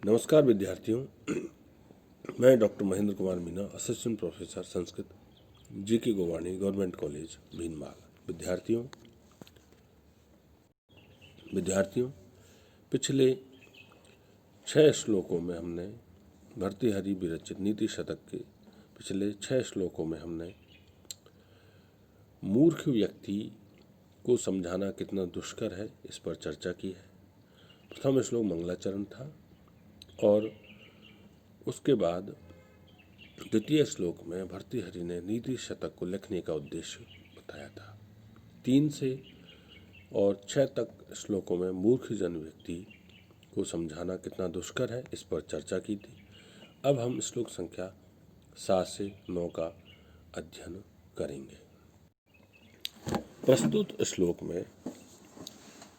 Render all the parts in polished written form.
नमस्कार विद्यार्थियों, मैं doctor Mahendra Kumar Meena, assistant professor Sanskrit G K. Gowani government college Bhinmal. विद्यार्थियों पिछले 6 श्लोकों में हमने भर्तृहरि विरचित नीति शतक के पिछले 6 श्लोकों में हमने मूर्ख व्यक्ति को समझाना कितना दुष्कर है इस पर चर्चा की है। प्रथम श्लोक मंगलाचरण था और उसके बाद द्वितीय श्लोक में भर्तृहरि ने नीति शतक को लिखने का उद्देश्य बताया था। 3 से और 6 तक श्लोकों में मूर्ख जन व्यक्ति को समझाना कितना दुष्कर है इस पर चर्चा की थी। अब हम श्लोक संख्या 7 से 9 का अध्ययन करेंगे। प्रस्तुत श्लोक में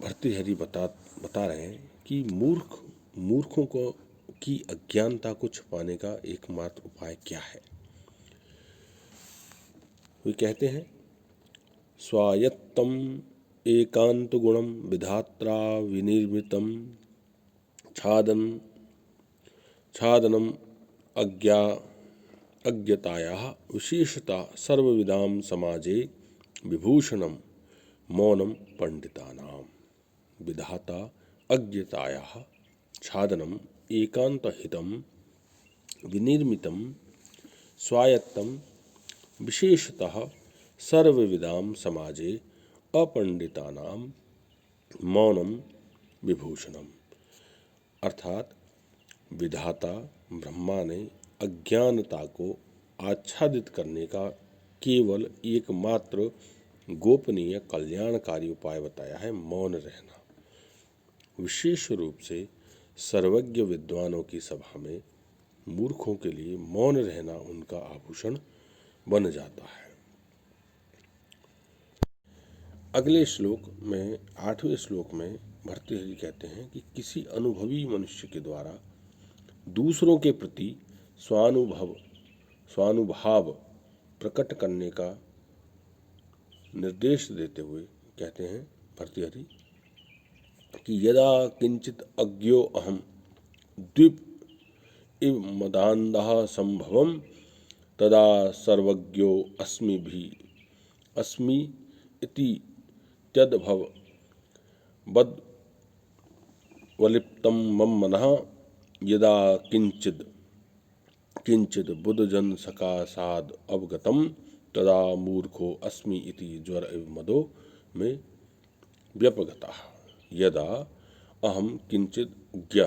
भर्तृहरि बता रहे हैं कि मूर्खों को की अज्ञानता को छुपाने का एकमात्र उपाय क्या है। वे कहते हैं, स्वायत्तम एकांत गुणम विधात्रा विनिर्मितम छादनम अज्ञतायाः विशेषता सर्वविदाम समाजे विभूषणम मौनम पंडितानाम। विधाता अज्ञतायाः छादनम एकांतहितम विनिर्मितम स्वायत्तम विशेषतः सर्वविदाम समाजे अपंडितानाम मौनम विभूषणम। अर्थात विधाता ब्रह्मा ने अज्ञानता को आच्छादित करने का केवल एकमात्र गोपनीय कल्याणकारी उपाय बताया है, मौन रहना। विशेष रूप से सर्वज्ञ विद्वानों की सभा में मूर्खों के लिए मौन रहना उनका आभूषण बन जाता है। अगले श्लोक में 8वें श्लोक में भर्तृहरि कहते हैं कि किसी अनुभवी मनुष्य के द्वारा दूसरों के प्रति स्वानुभाव प्रकट करने का निर्देश देते हुए कहते हैं भर्तृहरि कि यदा किंचित अज्ञो अहम द्वीप इव मदान्धः संभवम तदा सर्वज्ञो अस्मि इति त्यद्भव बद्वलिप्तं मम मनः यदा किंचिद बुद्धजन सकाशाद अवगतम तदा मूर्खो अस्मि इति ज्वर इव मदो में व्यपगतः। यदा अहम किंचित ज्ञ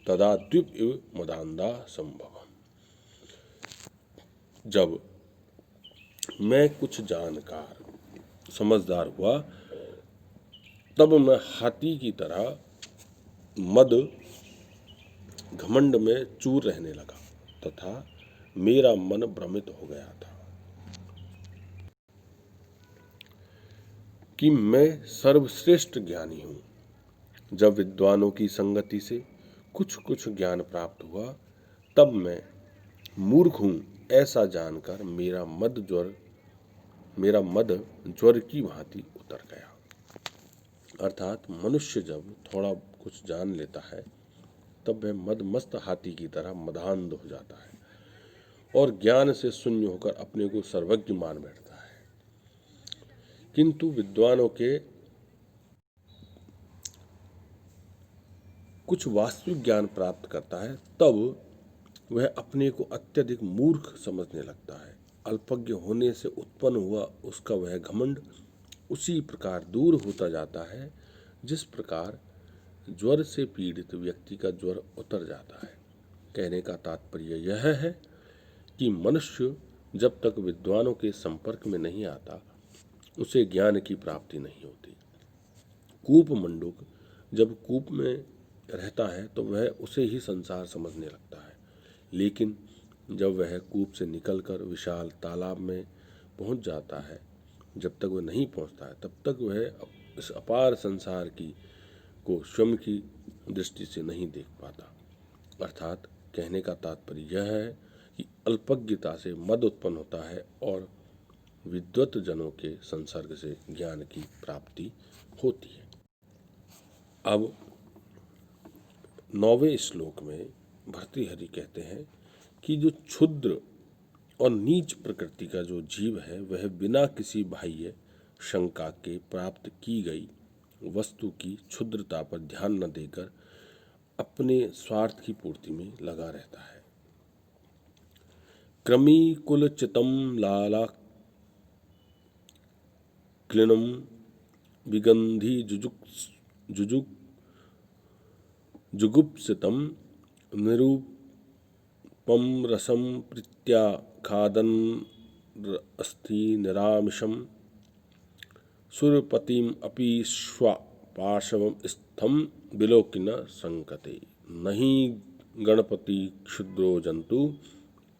तदा द्वीप इव मदान्धा संभव। जब मैं कुछ जानकार समझदार हुआ तब मैं हाथी की तरह मद घमंड में चूर रहने लगा तथा मेरा मन भ्रमित हो गया था कि मैं सर्वश्रेष्ठ ज्ञानी हूँ। जब विद्वानों की संगति से कुछ ज्ञान प्राप्त हुआ तब मैं मूर्ख हूँ ऐसा जानकर मेरा मद ज्वर की भांति उतर गया। अर्थात मनुष्य जब थोड़ा कुछ जान लेता है तब वह मदमस्त हाथी की तरह मदान्ध हो जाता है और ज्ञान से शून्य होकर अपने को सर्वज्ञ मान बैठता है। किंतु विद्वानों के कुछ वास्तविक ज्ञान प्राप्त करता है तब वह अपने को अत्यधिक मूर्ख समझने लगता है। अल्पज्ञ होने से उत्पन्न हुआ उसका वह घमंड उसी प्रकार दूर होता जाता है जिस प्रकार ज्वर से पीड़ित व्यक्ति का ज्वर उतर जाता है। कहने का तात्पर्य यह है कि मनुष्य जब तक विद्वानों के संपर्क में नहीं आता उसे ज्ञान की प्राप्ति नहीं होती। कूप मंडूक जब कूप में रहता है तो वह उसे ही संसार समझने लगता है, लेकिन जब वह कूप से निकलकर विशाल तालाब में पहुंच जाता है, जब तक वह नहीं पहुंचता है तब तक वह इस अपार संसार को स्वयं की दृष्टि से नहीं देख पाता। अर्थात कहने का तात्पर्य यह है कि अल्पज्ञता से मद उत्पन्न होता है और विद्वत जनों के संसर्ग से ज्ञान की प्राप्ति होती है। अब 9वें श्लोक में भर्तृहरि कहते हैं कि जो क्षुद्र और नीच प्रकृति का जो जीव है वह बिना किसी बाह्य शंका के प्राप्त की गई वस्तु की क्षुद्रता पर ध्यान न देकर अपने स्वार्थ की पूर्ति में लगा रहता है। क्रमी कुल चितम लाला क्लिनम विगंधी जुगुप्सितम निरूपम रसम प्रीत्या खादन अस्थि निरामिषम सुरपतिम अपि पार्श्वम स्थम विलोक्य न संकते नहीं गणपति क्षुद्रो जंतु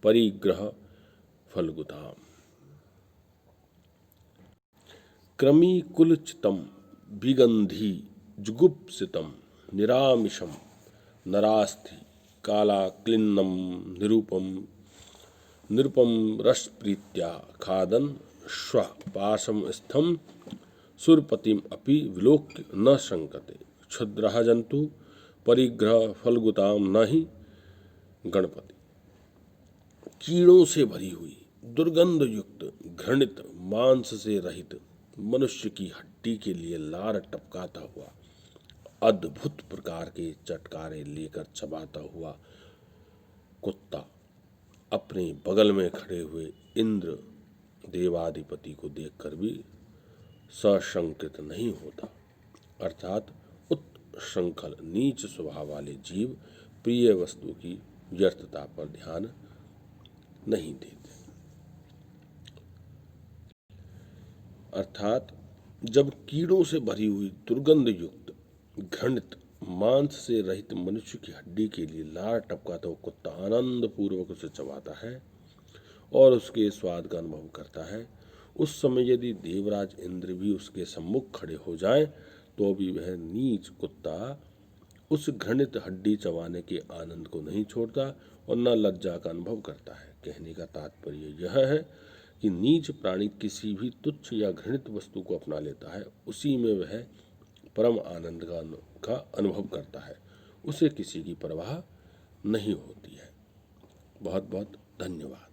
परिग्रह फलगुता। क्रमी कुलचितम विगंधी जुगुप्सितम निरामिषम नरास्थि काला क्लिन्नम निरुपम रस प्रीत्या खादन श्व पाशम स्थम सुरपतिम अपि विलोक्य न संकते क्षुद्रः जंतु परिग्रह फलगुताम न ही गणपति। कीड़ों से भरी हुई दुर्गंध युक्त घृणित मांस से रहित मनुष्य की हड्डी के लिए लार टपकाता हुआ अद्भुत प्रकार के चटकारे लेकर चबाता हुआ कुत्ता अपने बगल में खड़े हुए इंद्र देवाधिपति को देखकर भी सशंकित नहीं होता, अर्थात उत्श्रंखल नीच स्वभाव वाले जीव प्रिय वस्तु की व्यर्थता पर ध्यान नहीं देते। अर्थात जब कीड़ों से भरी हुई दुर्गंध युक्त घृणित मांस से रहित मनुष्य की हड्डी के लिए लार टपकाता हुआ कुत्ता आनंद पूर्वक उसे चबाता है और उसके स्वाद का अनुभव करता है, उस समय यदि देवराज इंद्र भी उसके सम्मुख खड़े हो जाएं तो भी वह नीच कुत्ता उस घृणित हड्डी चबाने के आनंद को नहीं छोड़ता और न लज्जा का अनुभव करता है। कहने का तात्पर्य यह है कि नीच प्राणी किसी भी तुच्छ या घृणित वस्तु को अपना लेता है, उसी में वह परम आनंद का अनुभव करता है, उसे किसी की परवाह नहीं होती है। बहुत बहुत धन्यवाद।